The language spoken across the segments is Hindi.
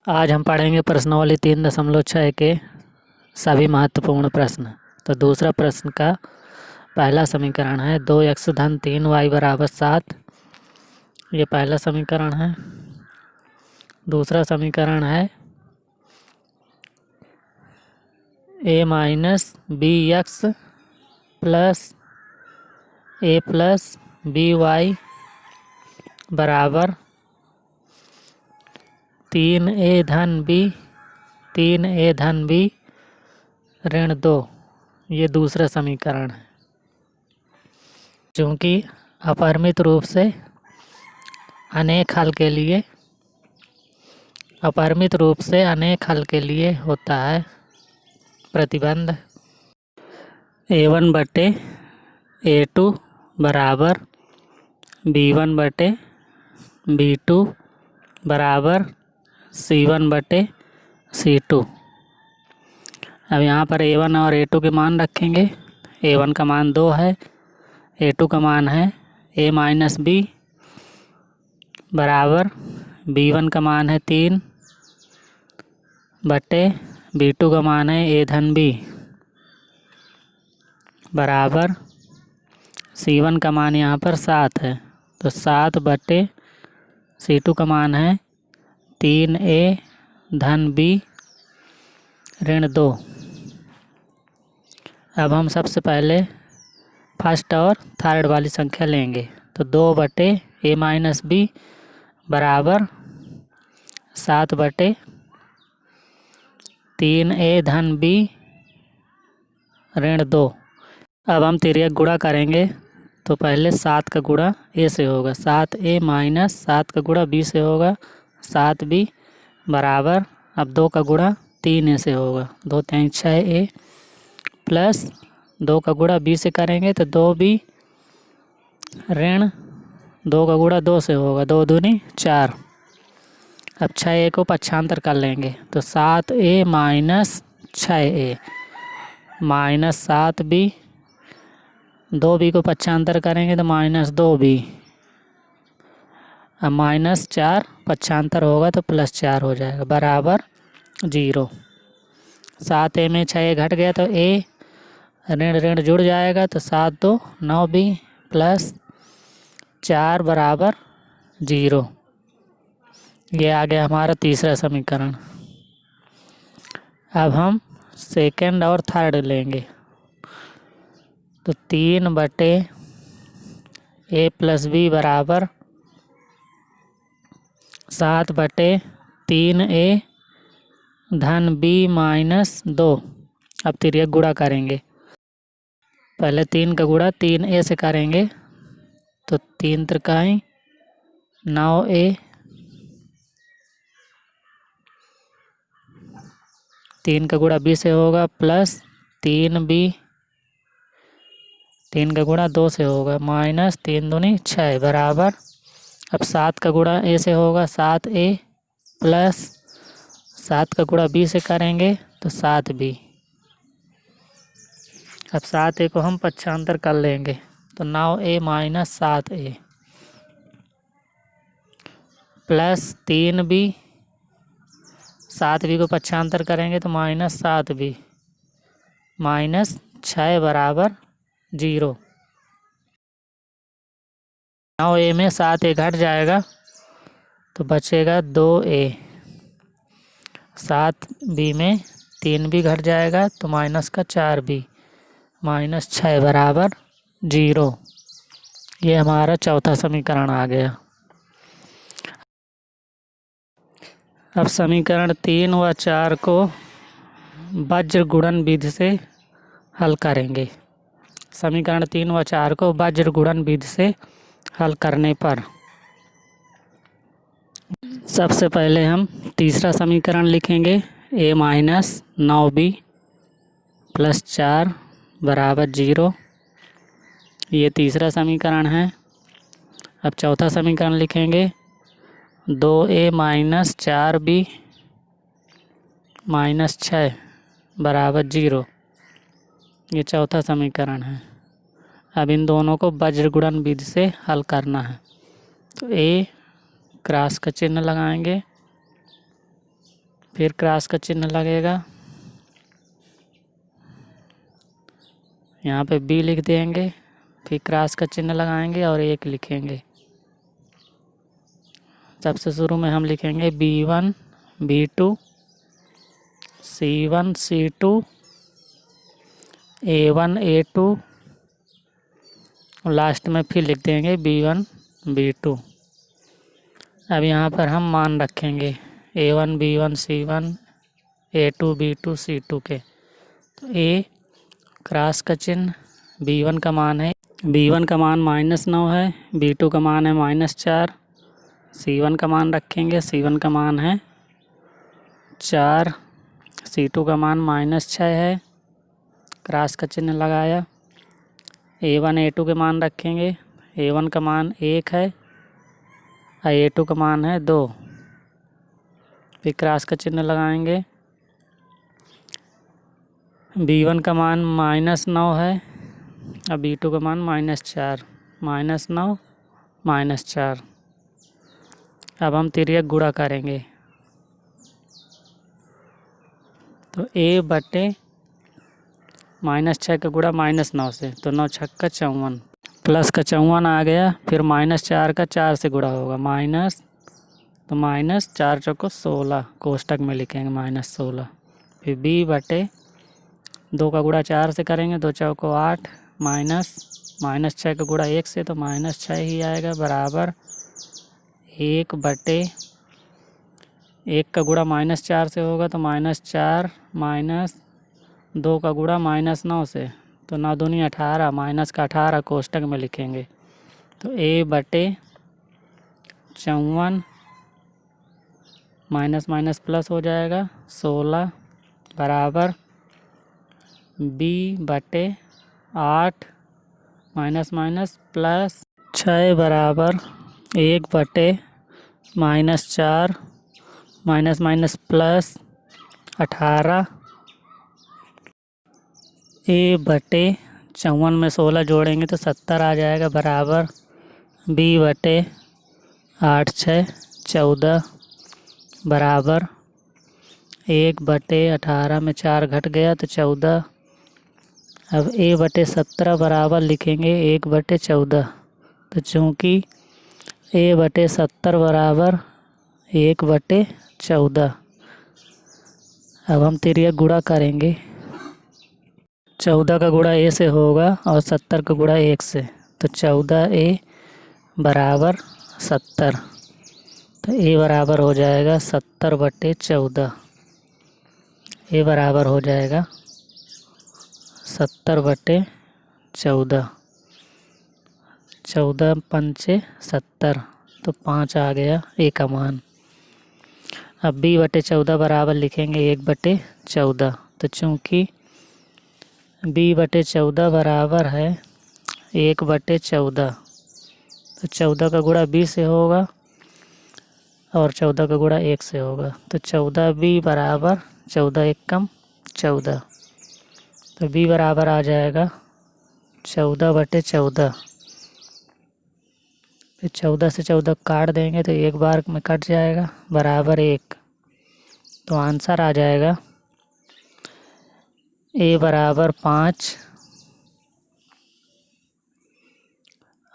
आज हम पढ़ेंगे प्रश्नावली 3.6 के सभी महत्वपूर्ण प्रश्न। तो दूसरा प्रश्न का पहला समीकरण है 2x धन 3y बराबर 7। ये पहला समीकरण है। दूसरा समीकरण है a minus B X plus a plus B Y बराबर 3a धन b ऋण 2। ये दूसरा समीकरण है। चूँकि अपरिमित रूप से अनेक हल के लिए होता है प्रतिबंध a1 बटे a2 बराबर b1 बटे b2 बराबर c1 बटे c2। अब यहाँ पर a1 और a2 के मान रखेंगे। a1 का मान 2 है, a2 का मान है a माइनस बी बराबर b1 का मान है 3 बटे b2 का मान है a धन b बराबर c1 का मान यहाँ पर 7 है, तो 7 बटे c2 का मान है 3a धन b ऋण 2। अब हम सबसे पहले फर्स्ट और थर्ड वाली संख्या लेंगे। तो 2 बटे a माइनस बी बराबर 7 बटे 3a धन b ऋण 2। अब हम तिर्यक गुणा करेंगे। तो पहले 7 का गुणा a से होगा, 7a माइनस 7 का गुणा b से होगा 7b बराबर, अब 2 का गुणा 3a से होगा 2 3 6a प्लस 2 का गुणा b से करेंगे तो 2b ऋण 2 का गुणा 2 से होगा 2 दूनी 4। अब 6a को पक्षांतर कर लेंगे तो 7a minus 6a minus 7b, 2b को पक्षांतर करेंगे तो माइनस 2b। अब माइनस 4 पक्षांतर होगा तो प्लस 4 हो जाएगा बराबर 0। 7a में 6a घट गया तो a ऋण ऋण जुड़ जाएगा तो 7 2 9b प्लस 4 बराबर 0। ये आ गया हमारा तीसरा समीकरण। अब हम सेकंड और थर्ड लेंगे। तो 3 बटे a प्लस b बराबर 7 बटे 3a धन b माइनस 2। अब तिर्यक गुणा करेंगे। पहले 3 का गुणा 3a से करेंगे तो 3 त्रिकाई 9a, 3 का गुणा b से होगा प्लस 3b, 3 का गुणा 2 से होगा माइनस 3 दूनी 6 बराबर, अब 7 का गुणा a से होगा 7a प्लस 7 का गुणा b से करेंगे तो 7b। अब 7a को हम पक्षांतर कर लेंगे तो 9a minus 7a plus 3b, 7b को पक्षांतर करेंगे तो माइनस 7b माइनस 6 बराबर 0। 9a में 7a घट जाएगा तो बचेगा 2a, 7b में 3b घट जाएगा तो माइनस का 4b माइनस 6 बराबर 0। ये हमारा चौथा समीकरण आ गया। अब समीकरण 3 व 4 को वज्र गुणन विधि से हल करेंगे। समीकरण 3 व 4 को वज्र गुणन विधि से हल करने पर सबसे पहले हम तीसरा समीकरण लिखेंगे। a माइनस 9b प्लस 4 बराबर 0। ये तीसरा समीकरण है। अब चौथा समीकरण लिखेंगे 2a माइनस 4b माइनस 6 बराबर 0। ये चौथा समीकरण है। अब इन दोनों को वज्र गुणन विधि से हल करना है। तो a क्रॉस का चिन्ह लगाएंगे फिर क्रॉस का चिन्ह लगेगा, यहाँ पे बी लिख देंगे, फिर क्रॉस का चिन्ह लगाएंगे और 1 लिखेंगे। सबसे शुरू में हम लिखेंगे B1 B2 C1 C2 A1 A2 और लास्ट में फिर लिख देंगे B1 B2। अब यहाँ पर हम मान रखेंगे A1 B1 C1 A2 B2 C2 के। तो A क्रॉस का चिन्ह, B1 का मान है, B1 का मान -9 है, B2 का मान है -4, C1 का मान रखेंगे, C1 का मान है 4, C2 का मान -6 है, क्रॉस का चिन्ह लगाया। A1 A2 के मान रखेंगे, A1 का मान 1 है और A2 का मान है 2, फिर क्रॉस का चिन्ह लगाएंगे। B1 का मान -9 है और B2 का मान -4, -9 -4। अब हम तिर्यक गुणा करेंगे, तो A बटे -6 का गुणा -9 से, तो 9 छक्का 54, प्लस का 54 आ गया, फिर -4 का 4 से गुणा होगा, माइनस, तो -4 चौको 16, कोष्टक में लिखेंगे -16। फिर B बटे 2 का गुणा 4 से करेंगे, 2 चौको 8, -6 का गुणा 1 से, तो -6 ही आएगा, बराबर 1 बटे 1 का गुणा -4 से होगा, तो -4 माइनस 2 का गुणा -9 से, तो 9 दूनी 18, माइनस का 18 कोष्टक में लिखेंगे। तो A बटे 54 माइनस माइनस प्लस हो जाएगा 16, बराबर B बटे 8 माइनस माइनस प्लस 6, बराबर 1 बटे -4 माइनस माइनस प्लस 18। A बटे 54 में 16 जोड़ेंगे तो 70 आ जाएगा, बराबर B बटे 8 6 14, बराबर 1 बटे 18 में 4 घट गया तो 14। अब A बटे 17 बराबर लिखेंगे 1 बटे 14, तो चूँकि A बटे 70 बराबर 1 बटे 14। अब हम तिर्यक गुणा करेंगे, 14 का गुणा A से होगा और 70 का गुणा 1 से, तो 14A बराबर 70, तो A बराबर हो जाएगा 70 बटे 14। A बराबर हो जाएगा 70 बटे 14, 14 पंचे 70, तो 5 आ गया A का मान। अब B बटे 14 बराबर लिखेंगे 1 बटे 14, तो चूँकि B बटे 14 बराबर है 1 बटे 14, तो 14 का गुणा B से होगा और 14 का गुणा 1 से होगा, तो 14B बराबर 14 1 कम 14, तो B बराबर आ जाएगा 14 बटे 14। फिर 14 से 14 काट देंगे तो एक बार में कट जाएगा, बराबर 1, तो आंसर आ जाएगा A बराबर 5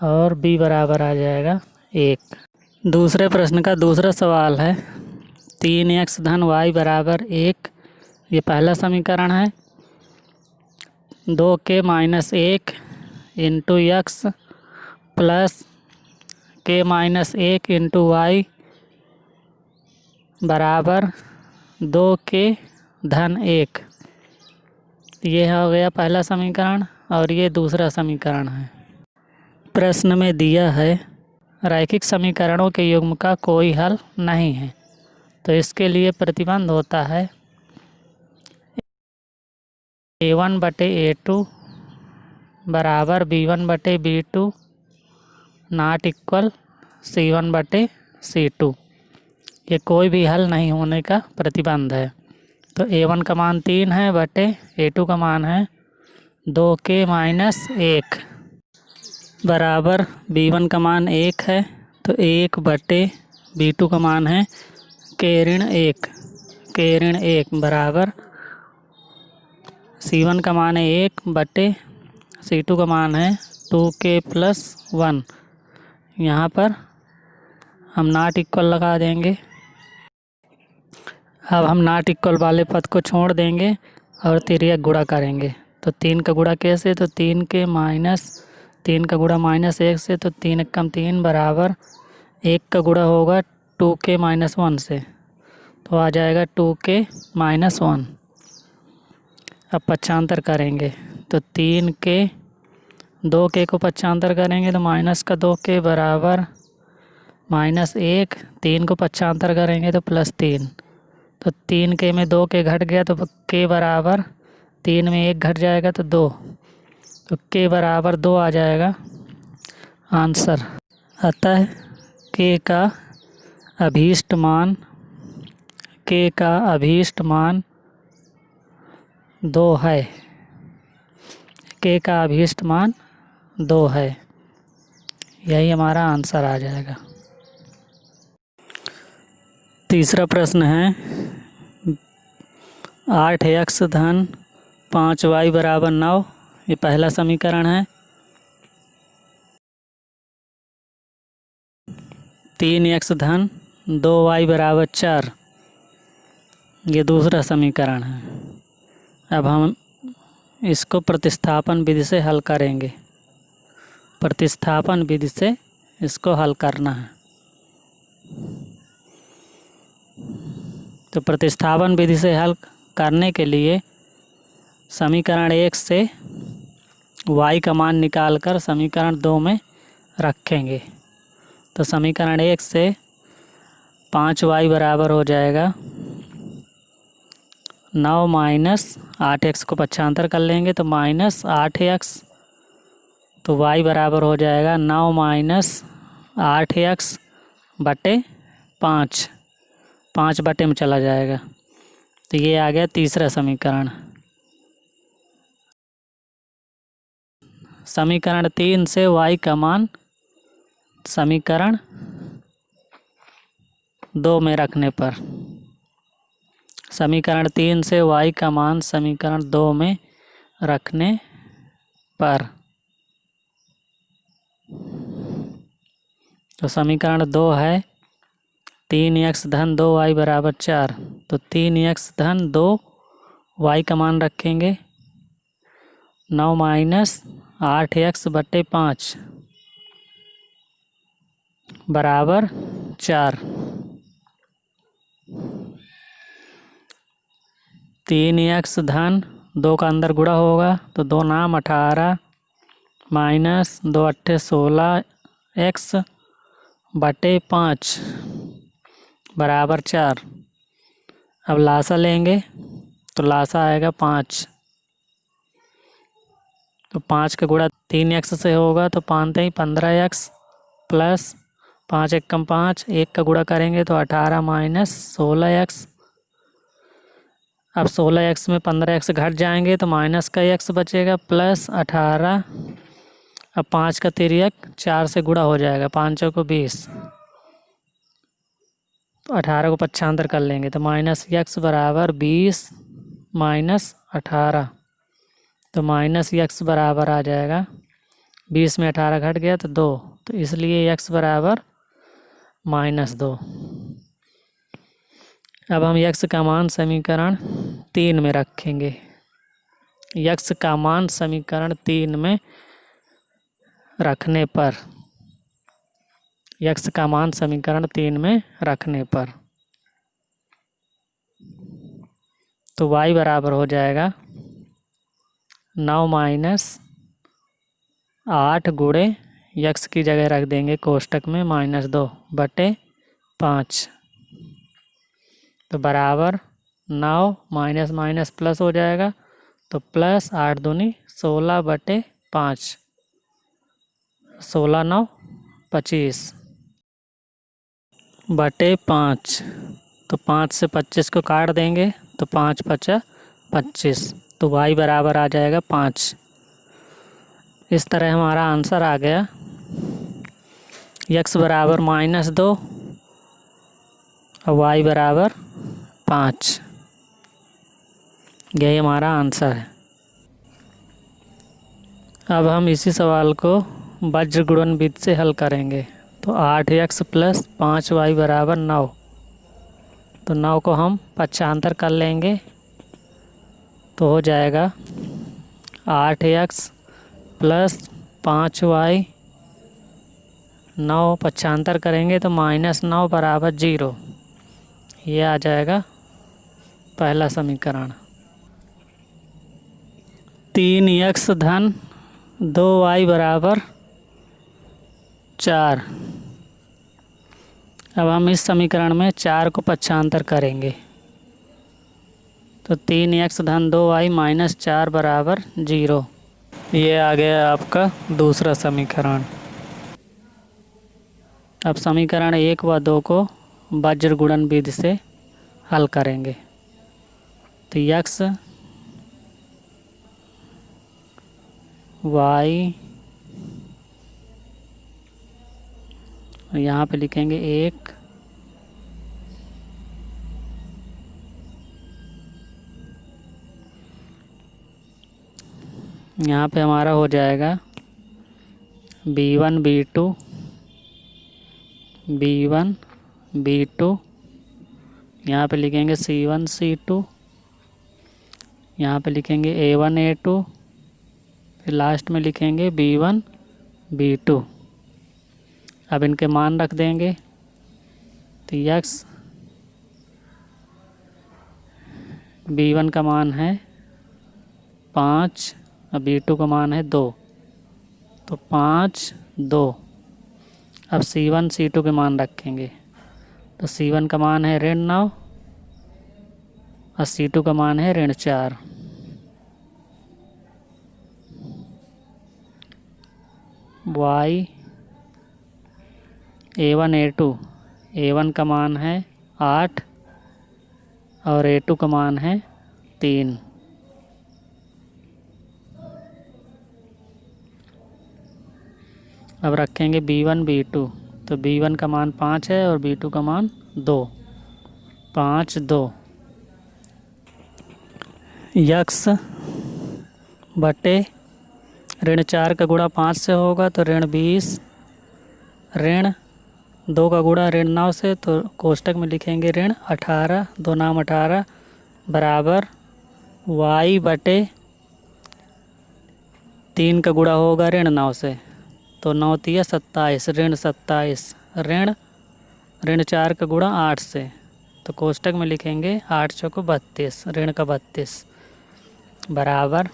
और B बराबर आ जाएगा 1। दूसरे प्रश्न का दूसरा सवाल है 3x धन y बराबर 1, ये पहला समीकरण है। 2k minus 1 into X plus k minus 1 into Y बराबर 2k धन 1, ये हो गया पहला समीकरण और ये दूसरा समीकरण है। प्रश्न में दिया है रैखिक समीकरणों के युग्म का कोई हल नहीं है, तो इसके लिए प्रतिबंध होता है A1 बटे A2 बराबर B1 बटे B2 नॉट इक्वल C1 बटे C2, ये कोई भी हल नहीं होने का प्रतिबंध है। तो A1 का मान 3 है बटे A2 का मान है 2k माइनस 1 बराबर B1 का मान 1 है, तो 1 बटे B2 का मान है k ऋण 1, 2k-1 बराबर C1 का मान है 1 बटे C2 का मान है 2k+1। यहाँ पर हम नॉट इक्वल लगा देंगे। अब हम नॉट इक्वल वाले पद को छोड़ देंगे और तिर्यक गुणा करेंगे। तो 3 का गुणा कैसे, तो 3 का गुणा -1 से, तो 3 एकम 3 बराबर 1 का गुणा होगा 2k-1 से, तो आ जाएगा 2k-1। अब पक्षांतर करेंगे तो 2k को पक्षांतर करेंगे तो -2k बराबर -1, 3 को पक्षांतर करेंगे तो +3, तो 3k में 2k घट गया तो k बराबर 3 में 1 घट जाएगा तो 2, तो k बराबर 2 आ जाएगा आंसर। अतः k का अभीष्ट मान 2 है। k का अभीष्ट मान 2 है। यही हमारा आंसर आ जाएगा। तीसरा प्रश्न है 8x धन 5y बराबर 9, ये पहला समीकरण है। 3x धन 2y बराबर 4, ये दूसरा समीकरण है। अब हम इसको प्रतिस्थापन विधि से हल करेंगे। प्रतिस्थापन विधि से इसको हल करना है। तो प्रतिस्थापन विधि से हल करने के लिए समीकरण 1 से y का मान निकालकर समीकरण 2 में रखेंगे। तो समीकरण 1 से 5y बराबर हो जाएगा 9 - 8x को पक्षांतर कर लेंगे तो -8x, तो y बराबर हो जाएगा 9 - 8x बटे 5, 5 बटे में चला जाएगा, तो ये आ गया तीसरा समीकरण। समीकरण 3 से y का मान समीकरण 2 में रखने पर, समीकरण 3 से y का मान समीकरण 2 में रखने पर, तो समीकरण 2 है 3x धन 2y बराबर 4, तो 3x धन 2y का मान रखेंगे 9 - 8x बटे 5 बराबर 4। 3x धन 2 का अंदर गुणा होगा तो 2 नाम 18 -2 अट्ठे 16x बटे 5 बराबर 4। अब लासा लेंगे तो लासा आएगा 5, तो 5 का गुणा 3x से होगा तो 5 × 15x प्लस 5 एकम 5, 1 का गुणा करेंगे तो 18 - 16x। अब 16x में 15x घट जाएंगे तो माइनस का x बचेगा प्लस 18। अब 5 का तिर्यक 4 से गुणा हो जाएगा, 5 को 20, तो 18 को पक्षांतर कर लेंगे तो -x बराबर 20 - 18, तो -x बराबर आ जाएगा 20 में 18 घट गया तो 2, तो इसलिए x बराबर -2। अब हम x का मान समीकरण 3 में रखेंगे। x का मान समीकरण 3 में रखने पर, x का मान समीकरण 3 में रखने पर, तो y बराबर हो जाएगा 9 - 8 गुणे x की जगह रख देंगे कोष्टक में -2 बटे 5, तो बराबर 9 माइनस माइनस प्लस हो जाएगा, तो प्लस 8 दूनी 16 बटे 5, 16 9 25 बटे 5, तो 5 से 25 को काट देंगे तो 5 × 5 = 25, तो y बराबर आ जाएगा 5। इस तरह हमारा आंसर आ गया x बराबर -2 और y बराबर 5। यही हमारा आंसर है। अब हम इसी सवाल को वज्र गुणन विधि से हल करेंगे। तो 8x + 5y = 9। तो 9 को हम पक्षांतर कर लेंगे तो हो जाएगा 8x + 5y। 9 पक्षांतर करेंगे तो -9 = 0। ये आ जाएगा पहला समीकरण। 3x धन 2y = 4। अब हम इस समीकरण में 4 को पक्षांतर करेंगे तो 3x धन 2y - 4 = 0। ये आ गया आपका दूसरा समीकरण। अब समीकरण 1 व 2 को वज्र गुणन विधि से हल करेंगे। तो x y, यहाँ पे लिखेंगे 1, यहाँ पे हमारा हो जाएगा b1 b2 b1 b2, यहाँ पे लिखेंगे c1 c2, यहाँ पे लिखेंगे a1 a2, फिर लास्ट में लिखेंगे b1 b2। अब इनके मान रख देंगे तो x b1 का मान है 5 और b2 का मान है 2। तो 5 2। अब c1 c2 के मान रखेंगे तो c1 का मान है -9 और c2 का मान है -4। y a1 a2, a1 का मान है 8 और a2 का मान है 3। अब रखेंगे b1 b2। तो b1 का मान 5 है और b2 का मान 2। 5 2। x बटे -4 का गुणा 5 से होगा तो -20, -2 का गुणा -9 से, तो कोष्टक में लिखेंगे -18, 2 नाम 18 बराबर y बटे 3 का गुणा होगा -9 से तो 9 तिया 27, -27, -4 का गुणा 8 से, तो कोष्टक में लिखेंगे 8 चौको 32, ऋण का 32 बराबर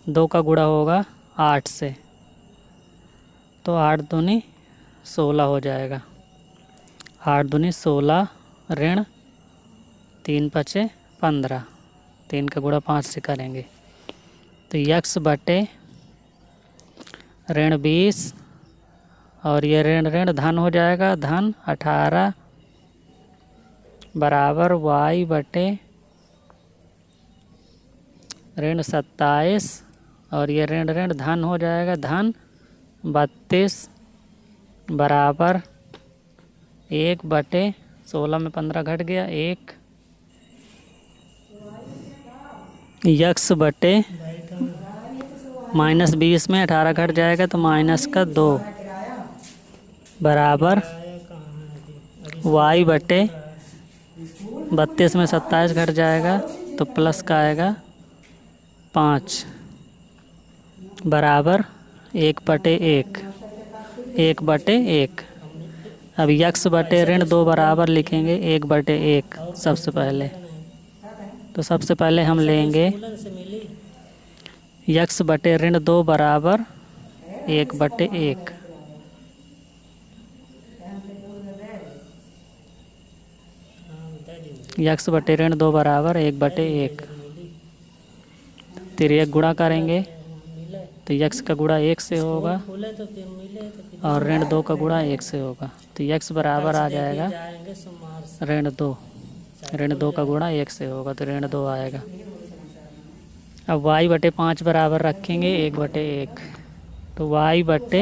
2 का गुणा होगा 8 से तो 8 दूनी 16 हो जाएगा। 8 दूनी 16, ऋण 3 पचे 15, 3 का गुणा 5 से करेंगे तो x बटे -20 और ये ऋण धन हो जाएगा, धन 18 बराबर y बटे -27 और ये ऋण धन हो जाएगा, धन 32 बराबर 1 बटे 16 में 15 घट गया 1। x बटे -20 में 18 घट जाएगा तो -2 बराबर y बटे 32 में 27 घट जाएगा तो प्लस का आएगा 5 बराबर 1 बटे 1, 1 बटे 1। अब x बटे -2 बराबर लिखेंगे 1 बटे 1 सबसे पहले। तो सबसे पहले हम लेंगे x बटे -2 बराबर 1 बटे 1। x बटे -2 बराबर 1 बटे 1। तिर्यक गुणा करेंगे तो x का गुणा 1 से होगा और -2 का गुणा 1 से होगा तो x बराबर आ जाएगा -2 का गुणा 1 से होगा तो -2 आएगा। अब y बटे 5 बराबर रखेंगे 1 बटे 1 तो y बटे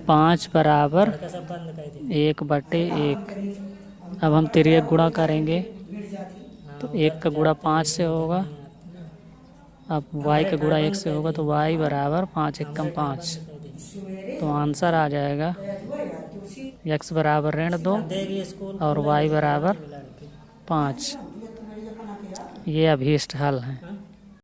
5 बराबर 1 बटे 1। अब हम तिर्यक गुणा करेंगे तो 1 का गुणा 5 से होगा। अब y का गुणा 1 से होगा तो y बराबर 5 एकम 5। तो आंसर आ जाएगा x बराबर -2 और y बराबर 5। ये अभीष्ट हल है।